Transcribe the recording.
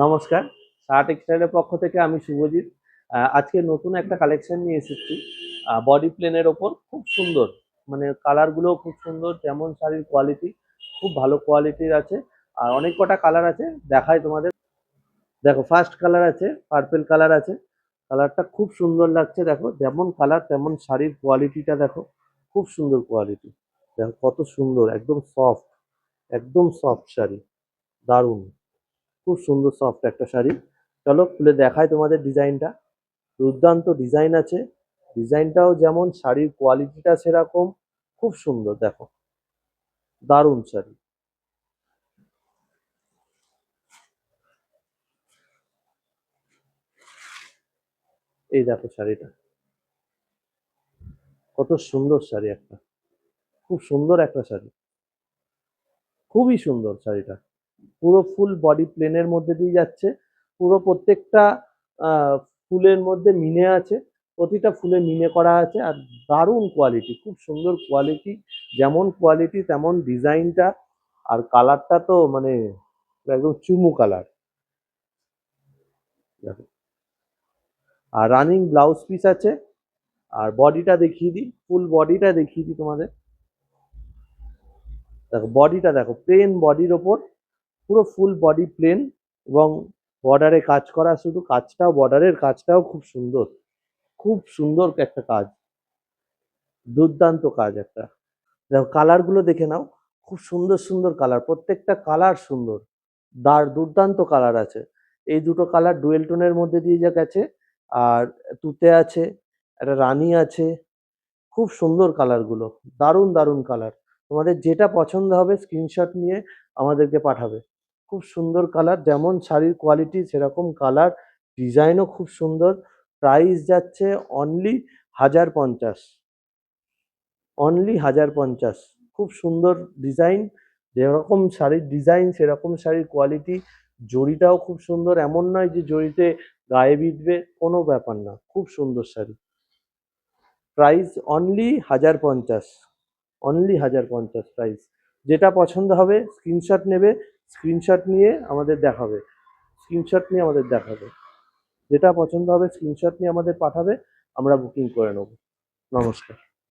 নমস্কার, শাহ টেক্সটাইলের পক্ষ থেকে আমি শুভজিৎ। আজকে নতুন একটা কালেকশন নিয়ে এসেছি বডি প্লেনের ওপর। খুব সুন্দর, মানে কালারগুলোও খুব সুন্দর, যেমন শাড়ির কোয়ালিটি খুব ভালো কোয়ালিটির আছে। আর অনেক কটা কালার আছে, দেখাই তোমাদের। দেখো, ফার্স্ট কালার আছে পার্পেল কালার আছে। কালারটা খুব সুন্দর লাগছে। দেখো, যেমন কালার তেমন শাড়ির কোয়ালিটিটা দেখো, খুব সুন্দর কোয়ালিটি। দেখো কত সুন্দর, একদম সফট, একদম সফট শাড়ি, দারুণ, খুব সুন্দর সফট একটা শাড়ি। চলো খুলে দেখাই তোমাদের ডিজাইনটা। দুর্দান্ত ডিজাইন আছে, ডিজাইনটাও যেমন শাড়ির কোয়ালিটিটা সেরকম, খুব সুন্দর। দেখো, দারুণ শাড়ি। এই দেখো শাড়িটা, কত সুন্দর শাড়ি একটা, খুব সুন্দর একটা শাড়ি, খুবই সুন্দর শাড়িটা। পুরো ফুল বডি প্লেনের মধ্যে দিয়ে যাচ্ছে, পুরো প্রত্যেকটা আহ, ফুলের মধ্যে মিনে আছে, প্রতিটা ফুলে মিনে করা আছে। আর দারুণ কোয়ালিটি, খুব সুন্দর কোয়ালিটি, যেমন কোয়ালিটি তেমন ডিজাইনটা। আর কালারটা তো মানে একদম চুমু কালার। দেখো, আর রানিং ব্লাউজ পিস আছে। আর বডিটা দেখিয়ে দিই, ফুল বডিটা দেখিয়ে দিই তোমাদের। দেখো বডিটা, দেখো প্লেন বডির ওপর, পুরো ফুল বডি প্লেন, এবং বর্ডারে কাজ করা, শুধু কাজটাও, বর্ডারের কাজটাও খুব সুন্দর, খুব সুন্দর একটা কাজ, দুর্দান্ত কাজ একটা। দেখো কালার গুলো দেখে নাও, খুব সুন্দর সুন্দর কালার, প্রত্যেকটা কালার সুন্দর, দুর্দান্ত কালার আছে। এই দুটো কালার ডুয়েল টোনের মধ্যে দিয়ে যা গেছে। আর তুতে আছে, একটা রানী আছে, খুব সুন্দর কালারগুলো, দারুণ দারুণ কালার। তোমাদের যেটা পছন্দ হবে স্ক্রিনশট নিয়ে আমাদেরকে পাঠাবে। খুব সুন্দর কালার, যেমন শাড়ির কোয়ালিটি সেরকম কালার, ডিজাইনও খুব সুন্দর। প্রাইস যাচ্ছে অনলি 1050, অনলি 1050। খুব সুন্দর ডিজাইন, যেরকম শাড়ির ডিজাইন সেরকম শাড়ির কোয়ালিটি। জরিটাও খুব সুন্দর, এমন নয় যে জরিতে গায়ে বিঁধবে, কোনো ব্যাপার না, খুব সুন্দর sari. Price only 1050, only 1050 price. যেটা পছন্দ হবে স্ক্রিনশট নেবে, স্ক্রিনশট নিয়ে আমাদের দেখাবে, স্ক্রিনশট নিয়ে আমাদের দেখাবে। যেটা পছন্দ হবে স্ক্রিনশট নিয়ে আমাদের পাঠাবে, আমরা বুকিং করে নেব। নমস্কার।